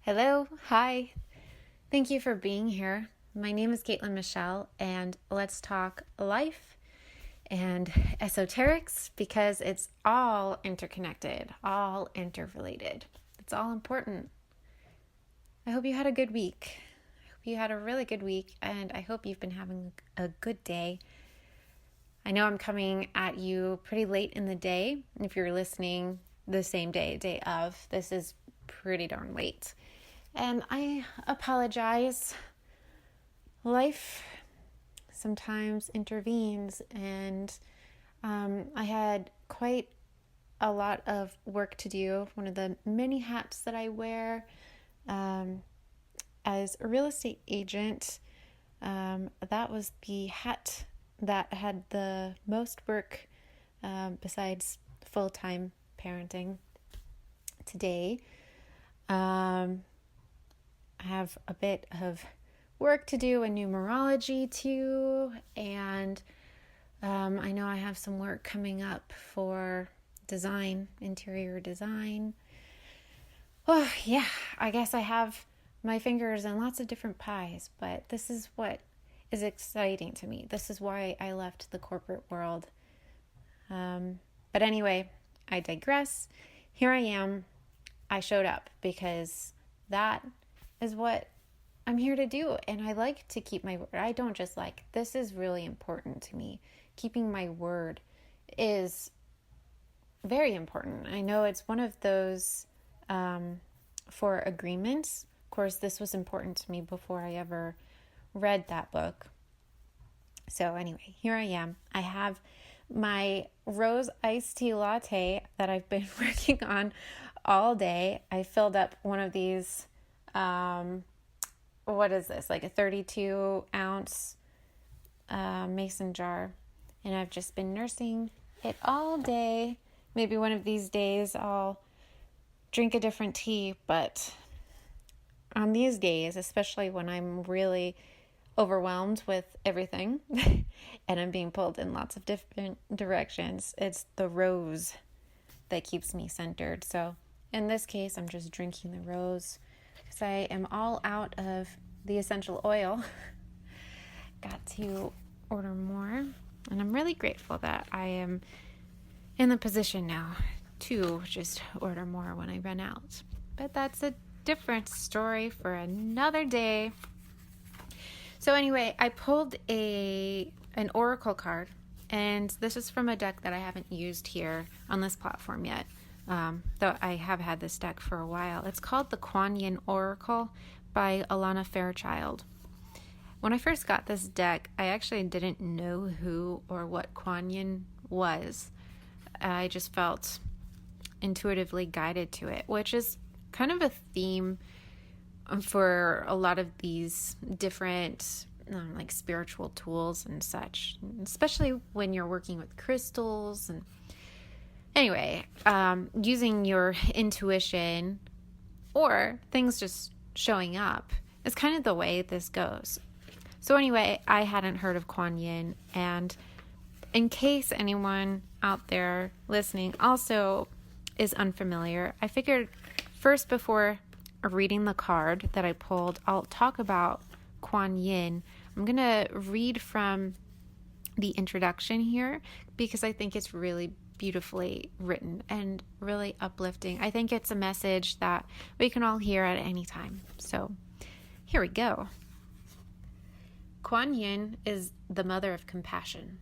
Hello, hi. Thank you for being here. My name is Kaitlyn Michelle, and let's talk life and esoterics because it's all interconnected, all interrelated. It's all important. I hope you had a good week. I hope you had a really good week, and I hope you've been having a good day. I know I'm coming at you pretty late in the day. If you're listening the same day of, this is pretty darn late. And I apologize. Life sometimes intervenes, and I had quite a lot of work to do. One of the many hats that I wear as a real estate agent, that was the hat that had the most work besides full-time parenting today. I have a bit of work to do in numerology too, and I know I have some work coming up for design, interior design. Oh yeah, I guess I have my fingers in lots of different pies, but this is what is exciting to me. This is why I left the corporate world. But anyway, I digress. Here I am. I showed up because that is what I'm here to do, and I like to keep my word. I don't just like, this is really important to me. Keeping my word is very important. I know it's one of those for agreements. Of course, this was important to me before I ever read that book. So anyway, here I am. I have my rose iced tea latte that I've been working on all day. I filled up one of these, what is this? Like a 32 ounce mason jar. And I've just been nursing it all day. Maybe one of these days I'll drink a different tea, but on these days, especially when I'm really overwhelmed with everything and I'm being pulled in lots of different directions, it's the rose that keeps me centered. So in this case, I'm just drinking the rose because I am all out of the essential oil. Got to order more, and I'm really grateful that I am in the position now to just order more when I run out. But that's a different story for another day. So anyway, I pulled an oracle card, and this is from a deck that I haven't used here on this platform yet, though I have had this deck for a while. It's called the Kuan Yin Oracle by Alana Fairchild. When I first got this deck, I actually didn't know who or what Kuan Yin was. I just felt intuitively guided to it, which is kind of a theme for a lot of these different like spiritual tools and such, especially when you're working with crystals. And anyway, using your intuition or things just showing up is kind of the way this goes. So anyway, I hadn't heard of Kuan Yin, and in case anyone out there listening also is unfamiliar, I figured first, before reading the card that I pulled, I'll talk about Kuan Yin. I'm going to read from the introduction here because I think it's really beautifully written and really uplifting. I think it's a message that we can all hear at any time. So here we go. Kuan Yin is the mother of compassion.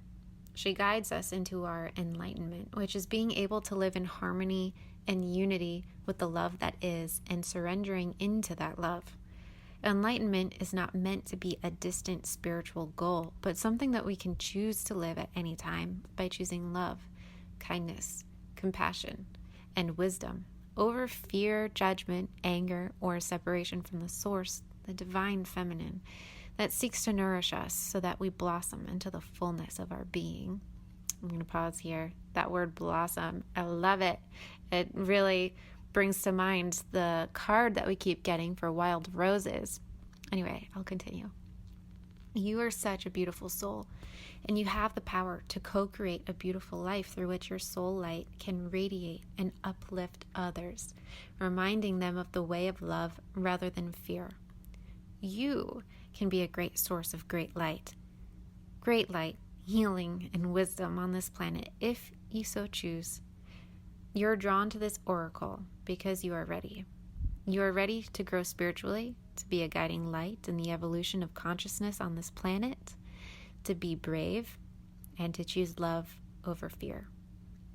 She guides us into our enlightenment, which is being able to live in harmony and unity with the love that is, and surrendering into that love. Enlightenment is not meant to be a distant spiritual goal, but something that we can choose to live at any time by choosing love, kindness, compassion, and wisdom over fear, judgment, anger, or separation from the source, the divine feminine, that seeks to nourish us so that we blossom into the fullness of our being. I'm going to pause here. That word blossom, I love it. It really brings to mind the card that we keep getting for wild roses. Anyway, I'll continue. You are such a beautiful soul, and you have the power to co-create a beautiful life through which your soul light can radiate and uplift others, reminding them of the way of love rather than fear. You can be a great source of great light, healing, and wisdom on this planet if you so choose. You're drawn to this oracle because you are ready. You are ready to grow spiritually, to be a guiding light in the evolution of consciousness on this planet, to be brave, and to choose love over fear.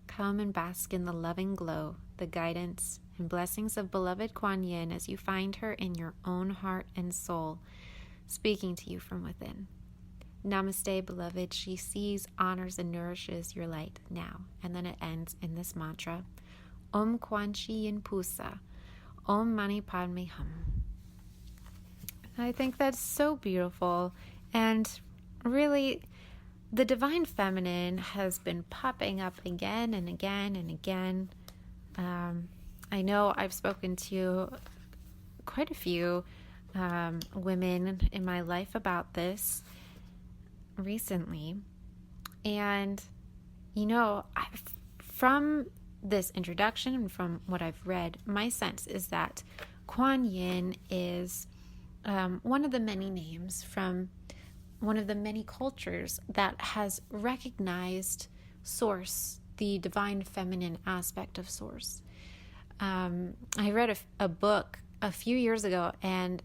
Come and bask in the loving glow, the guidance, and blessings of beloved Kuan Yin as you find her in your own heart and soul, speaking to you from within. Namaste, beloved. She sees, honors, and nourishes your light now. And then it ends in this mantra, Om Kuan Chi Yin Pusa, Om Mani Padme Hum. I think that's so beautiful. And really, the Divine Feminine has been popping up again and again and again. I know I've spoken to quite a few women in my life about this recently. And, from this introduction and from what I've read, my sense is that Kuan Yin is one of the many names from one of the many cultures that has recognized Source, the divine feminine aspect of Source. I read a book a few years ago, and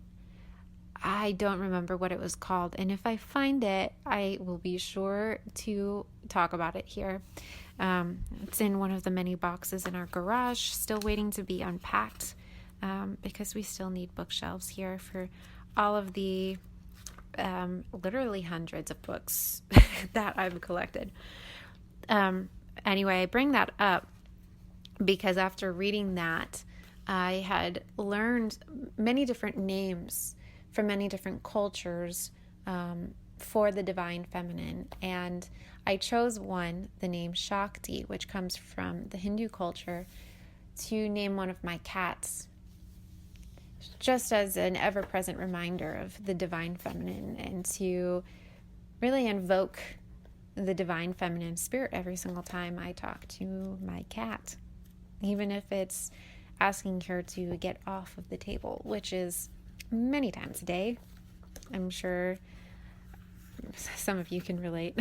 I don't remember what it was called. And if I find it, I will be sure to talk about it here. It's in one of the many boxes in our garage, still waiting to be unpacked, because we still need bookshelves here for all of the literally hundreds of books that I've collected. Anyway, I bring that up because after reading that, I had learned many different names from many different cultures for the divine feminine. And I chose one, the name Shakti, which comes from the Hindu culture, to name one of my cats, just as an ever-present reminder of the divine feminine, and to really invoke the divine feminine spirit every single time I talk to my cat, even if it's asking her to get off of the table, which is many times a day. I'm sure some of you can relate.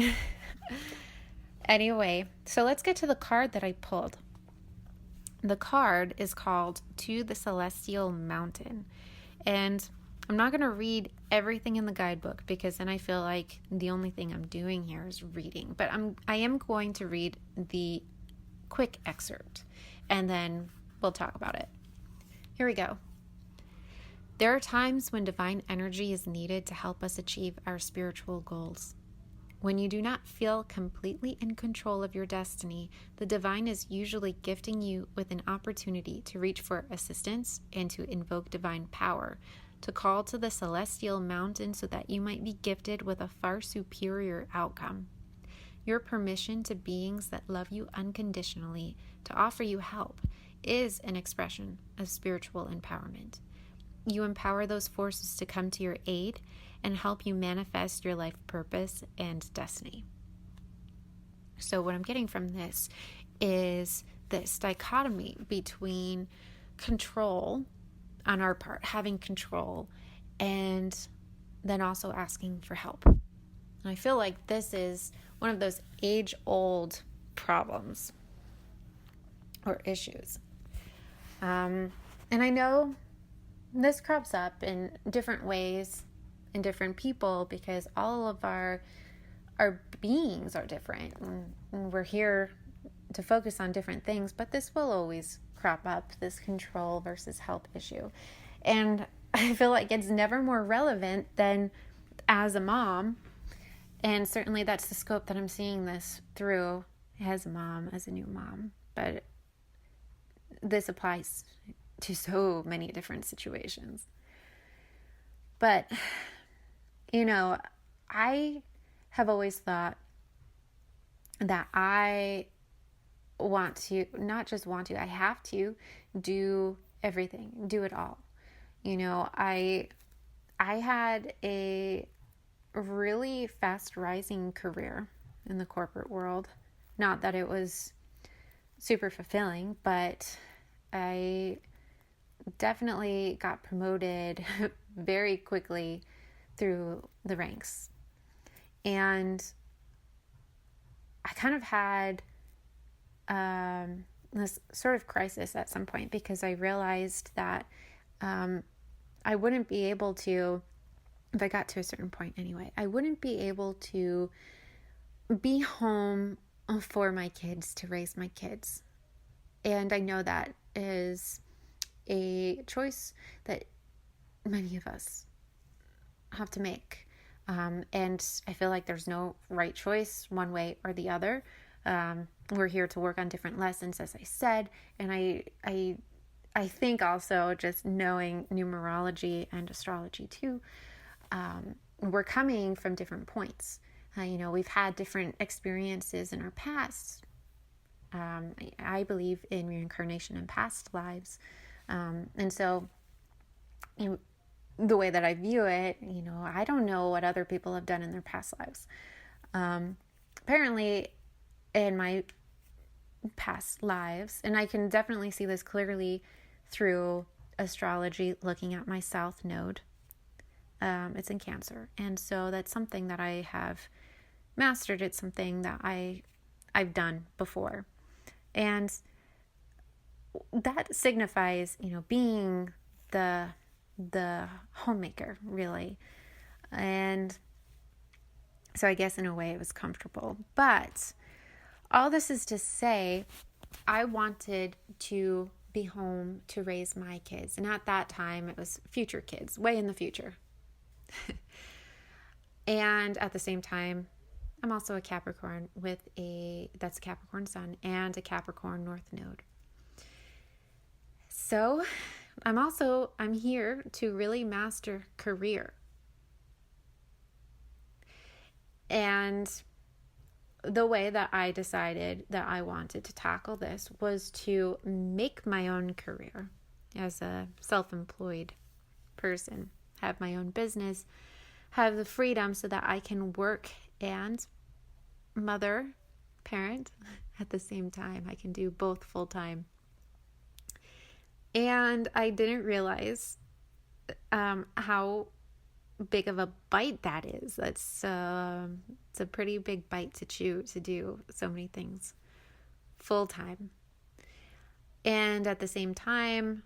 Anyway, so let's get to the card that I pulled. The card is called To the Celestial Mountain. And I'm not going to read everything in the guidebook because then I feel like the only thing I'm doing here is reading. But I am going to read the quick excerpt and then we'll talk about it. Here we go. There are times when divine energy is needed to help us achieve our spiritual goals. When you do not feel completely in control of your destiny, the divine is usually gifting you with an opportunity to reach for assistance and to invoke divine power, to call to the celestial mountain so that you might be gifted with a far superior outcome. Your permission to beings that love you unconditionally to offer you help is an expression of spiritual empowerment. You empower those forces to come to your aid and help you manifest your life purpose and destiny. So what I'm getting from this is this dichotomy between control on our part, having control, and then also asking for help. And I feel like this is one of those age-old problems or issues. And I know this crops up in different ways in different people because all of our beings are different, and we're here to focus on different things, but this will always crop up, this control versus help issue. And I feel like it's never more relevant than as a mom, and certainly that's the scope that I'm seeing this through as a mom, as a new mom, but this applies to so many different situations. But I have always thought that I want to, not just want to, I have to do everything, do it all. I had a really fast rising career in the corporate world. Not that it was super fulfilling, but I definitely got promoted very quickly through the ranks. And I kind of had this sort of crisis at some point, because I realized that I wouldn't be able to, if I got to a certain point anyway, I wouldn't be able to be home for my kids, to raise my kids. And I know that is a choice that many of us have to make. And I feel like there's no right choice one way or the other. We're here to work on different lessons, as I said. And I think also, just knowing numerology and astrology too, we're coming from different points. We've had different experiences in our past. I believe in reincarnation and past lives. And so the way that I view it, I don't know what other people have done in their past lives. Apparently, in my past lives, and I can definitely see this clearly through astrology, looking at my South Node. It's in Cancer. And so that's something that I have mastered. It's something that I've done before. And that signifies, being the homemaker, really. And so I guess in a way it was comfortable. But all this is to say, I wanted to be home to raise my kids. And at that time, it was future kids, way in the future. And at the same time, I'm also a Capricorn that's a Capricorn Sun and a Capricorn North Node. So I'm here to really master career. And the way that I decided that I wanted to tackle this was to make my own career as a self-employed person, have my own business, have the freedom so that I can work and parent at the same time. I can do both full time. And I didn't realize how big of a bite that is. It's a pretty big bite to chew, to do so many things full time. And at the same time,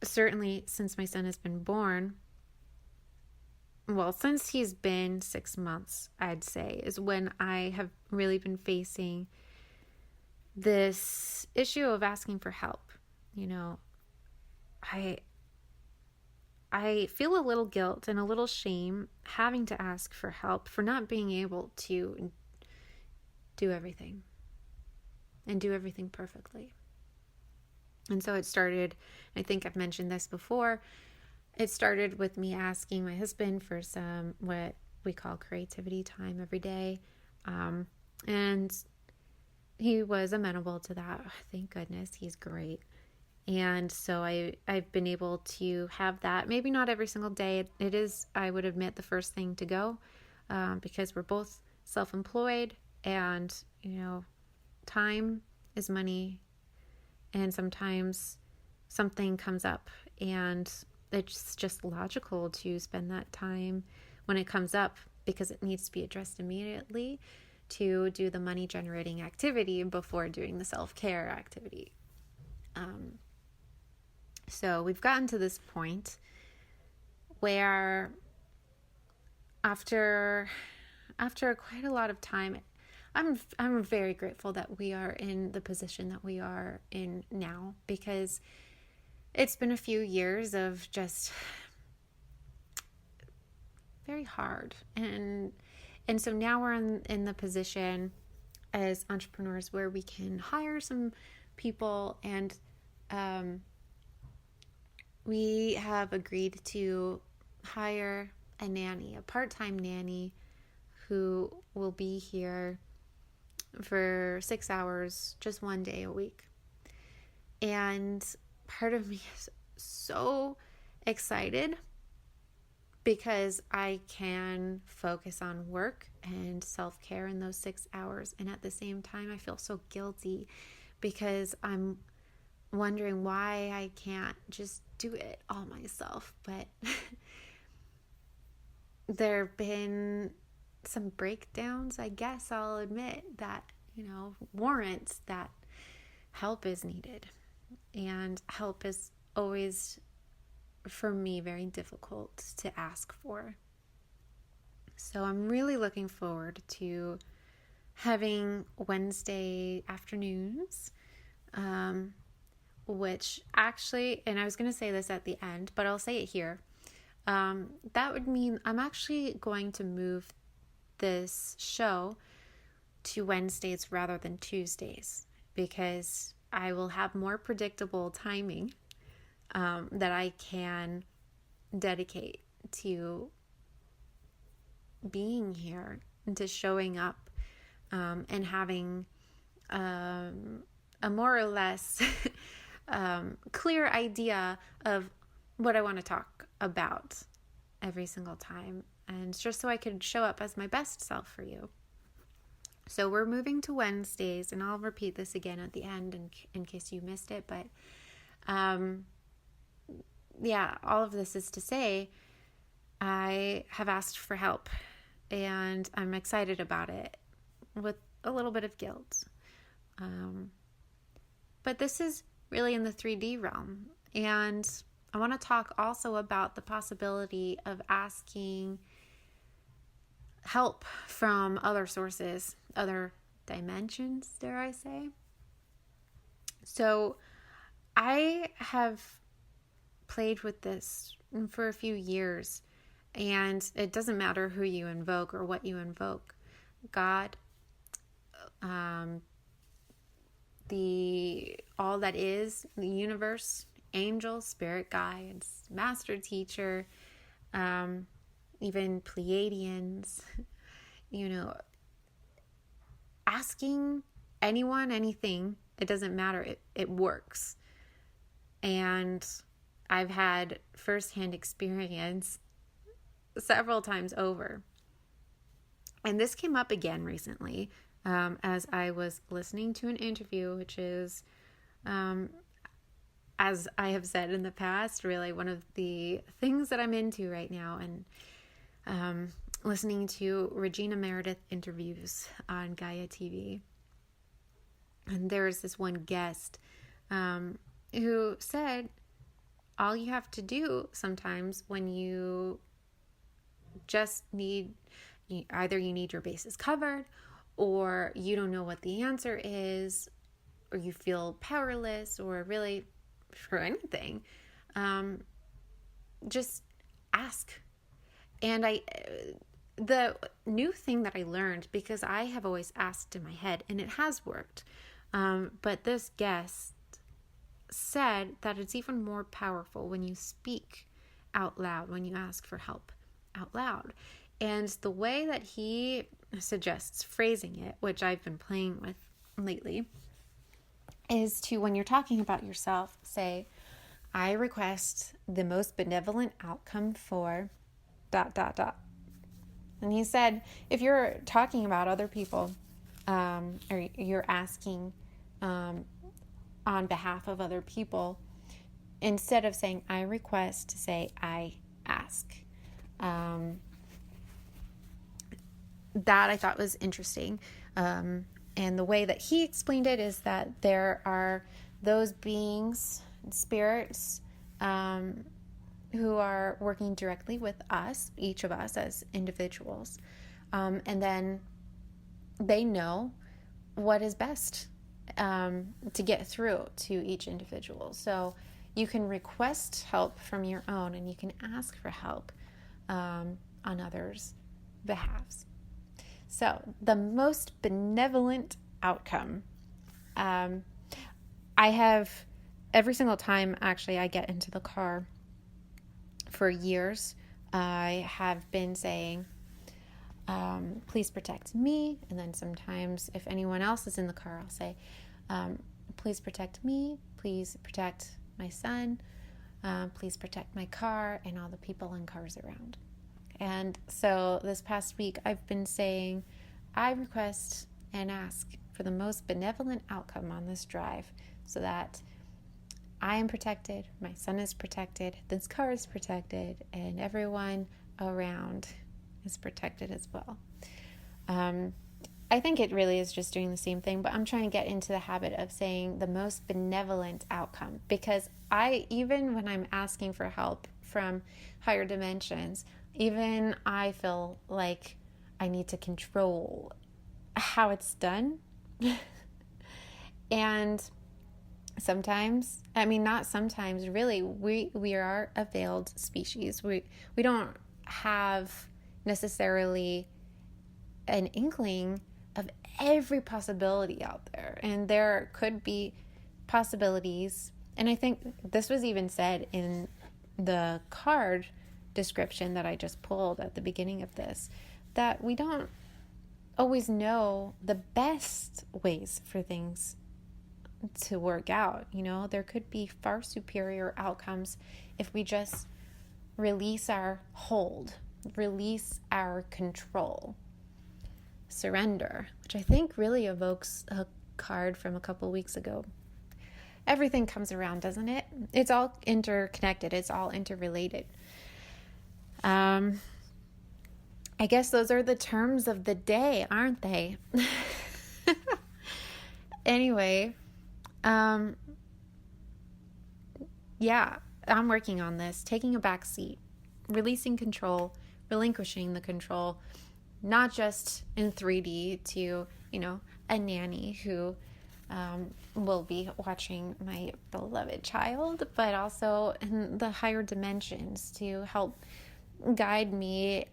certainly since my son has been born, since he's been 6 months, I'd say, is when I have really been facing this issue of asking for help. I feel a little guilt and a little shame having to ask for help, for not being able to do everything and do everything perfectly. And so it started, I think I've mentioned this before, it started with me asking my husband for some, what we call creativity time every day. And he was amenable to that. Thank goodness, he's great. And so I've been able to have that, maybe not every single day. It is, I would admit, the first thing to go, because we're both self-employed, and, time is money. And sometimes something comes up, and it's just logical to spend that time when it comes up, because it needs to be addressed immediately, to do the money generating activity before doing the self-care activity. So we've gotten to this point where after quite a lot of time, I'm very grateful that we are in the position that we are in now, because it's been a few years of just very hard. And so now we're in the position as entrepreneurs where we can hire some people, and we have agreed to hire a nanny, a part-time nanny, who will be here for 6 hours, just one day a week. And part of me is so excited, because I can focus on work and self-care in those 6 hours. And at the same time, I feel so guilty because I'm wondering why I can't just do it all myself. But there have been some breakdowns, I guess I'll admit, that, warrants that help is needed. And help is always, for me, very difficult to ask for. So I'm really looking forward to having Wednesday afternoons, which actually, and I was going to say this at the end, but I'll say it here. That would mean I'm actually going to move this show to Wednesdays rather than Tuesdays, because I will have more predictable timing that I can dedicate to being here and to showing up and having a more or less clear idea of what I want to talk about every single time, and just so I could show up as my best self for you. So we're moving to Wednesdays, and I'll repeat this again at the end in case you missed it. But all of this is to say, I have asked for help, and I'm excited about it with a little bit of guilt. But this is really in the 3D realm, and I want to talk also about the possibility of asking help from other sources, other dimensions, dare I say. So I have played with this for a few years, and it doesn't matter who you invoke or what you invoke. God, all that is, the universe, angels, spirit guides, master teacher, even Pleiadians, asking anyone, anything, it doesn't matter. It works. And I've had firsthand experience several times over. And this came up again recently as I was listening to an interview, which is, as I have said in the past, really one of the things that I'm into right now. And listening to Regina Meredith interviews on Gaia TV. And there was this one guest who said, all you have to do sometimes when you just need, either you need your bases covered, or you don't know what the answer is, or you feel powerless, or really for anything, just ask. And the new thing that I learned, because I have always asked in my head, and it has worked, but this guest said that it's even more powerful when you speak out loud, when you ask for help out loud. And the way that he suggests phrasing it, which I've been playing with lately, is to, when you're talking about yourself, say, I request the most benevolent outcome for ... And he said, if you're talking about other people, or you're asking on behalf of other people, instead of saying I request, to say I ask. That I thought was interesting. And the way that he explained it is that there are those beings, spirits, who are working directly with us, each of us as individuals. And then they know what is best to get through to each individual. So you can request help from your own, and you can ask for help on others' behalves. So the most benevolent outcome. I have, every single time actually I get into the car, for years, I have been saying, please protect me. And then sometimes if anyone else is in the car, I'll say, please protect me. Please protect my son. Please protect my car and all the people and cars around. And so this past week, I've been saying, I request and ask for the most benevolent outcome on this drive so that I am protected, my son is protected, this car is protected, and everyone around is protected as well. I think it really is just doing the same thing, but I'm trying to get into the habit of saying the most benevolent outcome, because even when I'm asking for help from higher dimensions, even I feel like I need to control how it's done. And sometimes, not sometimes, really, we are a veiled species. We don't have necessarily an inkling of every possibility out there. And there could be possibilities. And I think this was even said in the card description that I just pulled at the beginning of this, that we don't always know the best ways for things to work out. There could be far superior outcomes if we just release our hold, release our control, surrender, which I think really evokes a card from a couple weeks ago. Everything comes around, doesn't it? It's all interconnected. It's all interrelated. I guess those are the terms of the day, aren't they? Anyway, yeah, I'm working on this, taking a back seat, releasing control, relinquishing the control, not just in 3D to, a nanny who will be watching my beloved child, but also in the higher dimensions to help guide me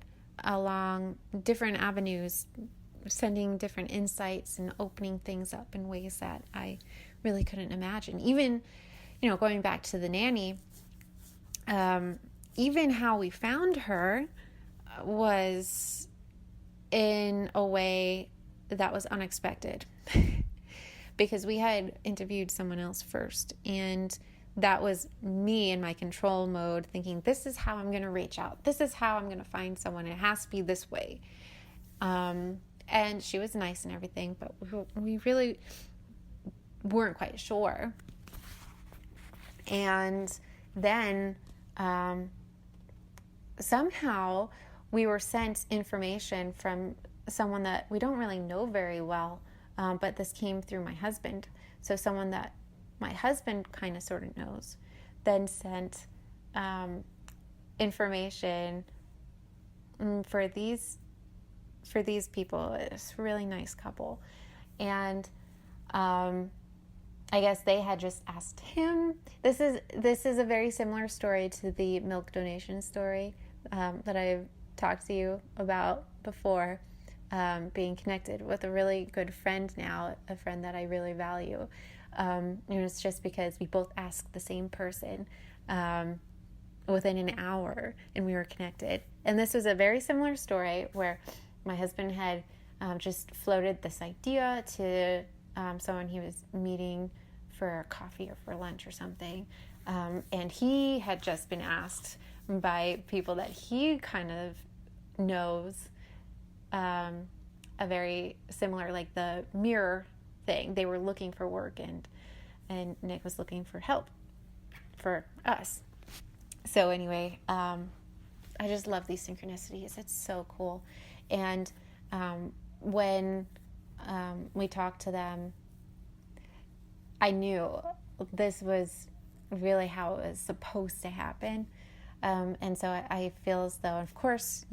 along different avenues, sending different insights and opening things up in ways that I really couldn't imagine. Even, going back to the nanny, even how we found her was in a way that was unexpected because we had interviewed someone else first, and that was me in my control mode thinking, this is how I'm going to reach out. This is how I'm going to find someone. It has to be this way. And she was nice and everything, but we really weren't quite sure. And then somehow we were sent information from someone that we don't really know very well, but this came through my husband. So someone that my husband kind of sort of knows then sent information for these people. It's a really nice couple. And I guess they had just asked him. This is a very similar story to the milk donation story that I've talked to you about before, being connected with a really good friend now, a friend that I really value. It's just because we both asked the same person within an hour, and we were connected. And this was a very similar story where my husband had just floated this idea to someone he was meeting for coffee or for lunch or something. And he had just been asked by people that he kind of knows, a very similar, like the mirror thing. They were looking for work, and Nick was looking for help for us. So anyway, I just love these synchronicities. It's so cool. And when we talked to them, I knew this was really how it was supposed to happen. And so I feel as though, of course,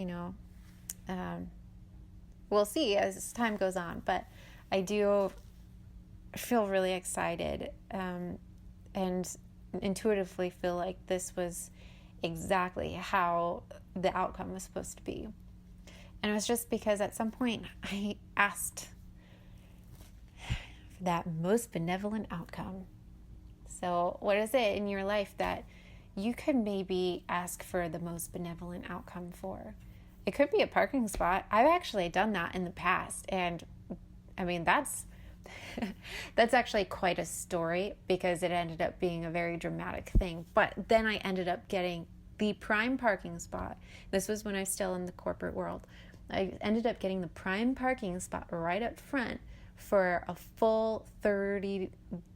we'll see as time goes on, but I do feel really excited and intuitively feel like this was exactly how the outcome was supposed to be. And it was just because at some point I asked for that most benevolent outcome. So what is it in your life that you could maybe ask for the most benevolent outcome for? It could be a parking spot. I've actually done that in the past. And that's actually quite a story because it ended up being a very dramatic thing. But then I ended up getting the prime parking spot. This was when I was still in the corporate world. I ended up getting the prime parking spot right up front for a full 30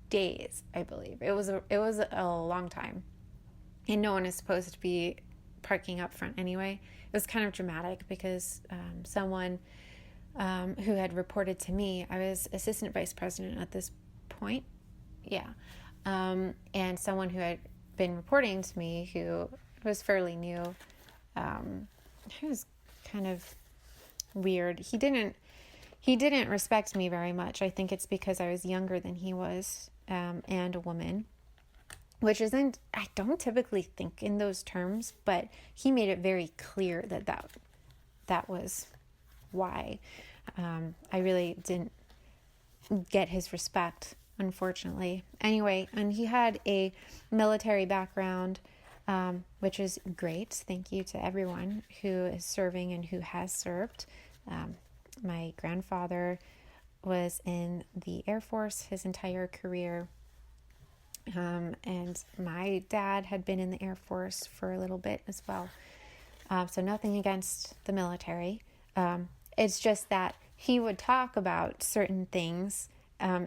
days, I believe. It was a long time. And no one is supposed to be parking up front anyway. It was kind of dramatic because someone who had reported to me, I was assistant vice president at this point. Yeah. And someone who had been reporting to me who was fairly new, he was kind of weird. He didn't respect me very much. I think it's because I was younger than he was, and a woman, which isn't, I don't typically think in those terms, but he made it very clear that was why. I really didn't get his respect, unfortunately. Anyway, and he had a military background, which is great. Thank you to everyone who is serving and who has served. My grandfather was in the Air Force his entire career. And my dad had been in the Air Force for a little bit as well. So nothing against the military. It's just that he would talk about certain things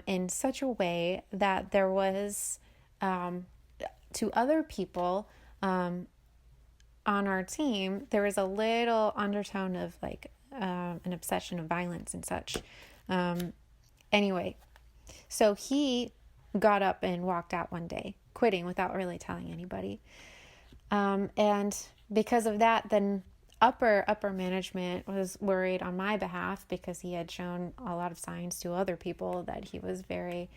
in such a way that there was, to other people on our team, there was a little undertone of like an obsession of violence and such. Anyway, so he got up and walked out one day, quitting without really telling anybody. And because of that, then upper management was worried on my behalf because he had shown a lot of signs to other people that he was very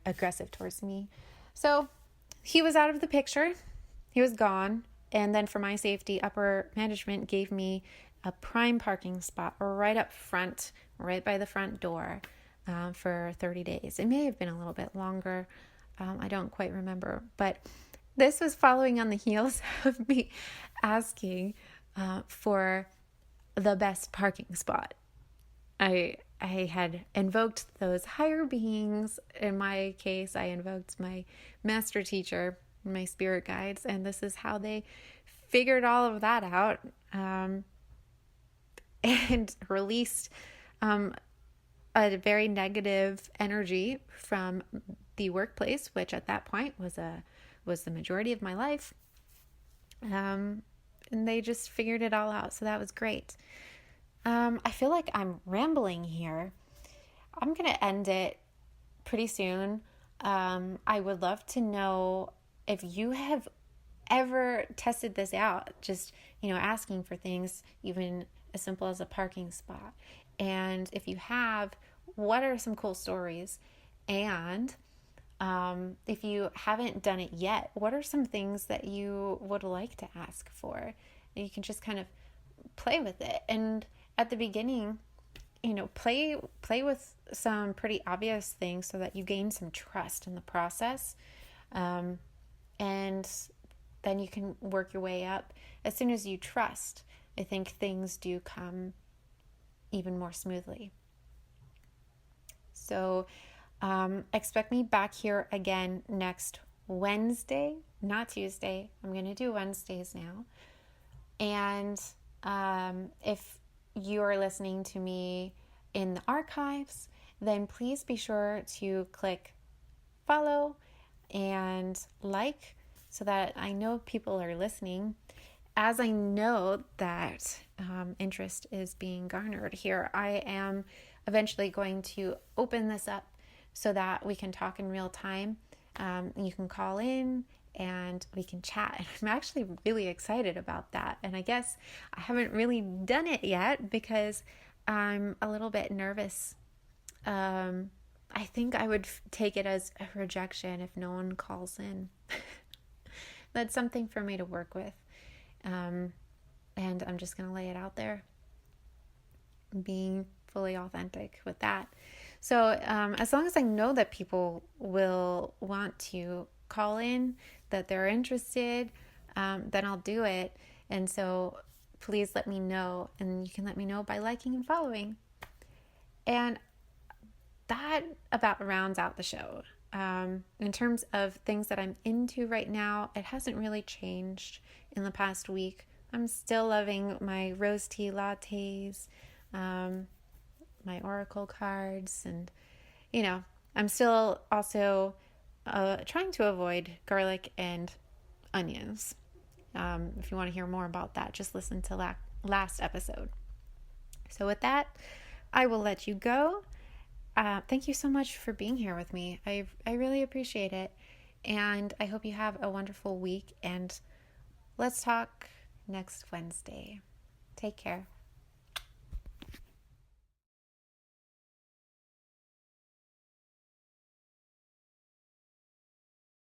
aggressive towards me. So he was out of the picture. He was gone. And then for my safety, upper management gave me a prime parking spot right up front, right by the front door, for 30 days. It may have been a little bit longer. I don't quite remember. But this was following on the heels of me asking for the best parking spot. I had invoked those higher beings. In my case, I invoked my master teacher, my spirit guides, and this is how they figured all of that out, and released a very negative energy from the workplace, which at that point was the majority of my life. And they just figured it all out. So that was great. I feel like I'm rambling here. I'm going to end it pretty soon. I would love to know if you have ever tested this out, just, asking for things, even as simple as a parking spot. And if you have, what are some cool stories? And if you haven't done it yet, what are some things that you would like to ask for? And you can just kind of play with it. And at the beginning, play with some pretty obvious things so that you gain some trust in the process. And then you can work your way up. As soon as you trust, I think things do come even more smoothly. So expect me back here again next Wednesday, not Tuesday. I'm going to do Wednesdays now. And if you are listening to me in the archives, then please be sure to click follow and like so that I know people are listening. As I know that interest is being garnered here, I am eventually going to open this up so that we can talk in real time. You can call in and we can chat. I'm actually really excited about that. And I guess I haven't really done it yet because I'm a little bit nervous. I think I would take it as a rejection if no one calls in. That's something for me to work with. And I'm just going to lay it out there, being fully authentic with that. So as long as I know that people will want to call in, that they're interested, then I'll do it. And so please let me know. And you can let me know by liking and following. And that about rounds out the show. In terms of things that I'm into right now, it hasn't really changed in the past week. I'm still loving my rose tea lattes, my oracle cards, and, I'm still also trying to avoid garlic and onions. If you want to hear more about that, just listen to last episode. So with that, I will let you go. Thank you so much for being here with me. I really appreciate it. And I hope you have a wonderful week. And let's talk next Wednesday. Take care.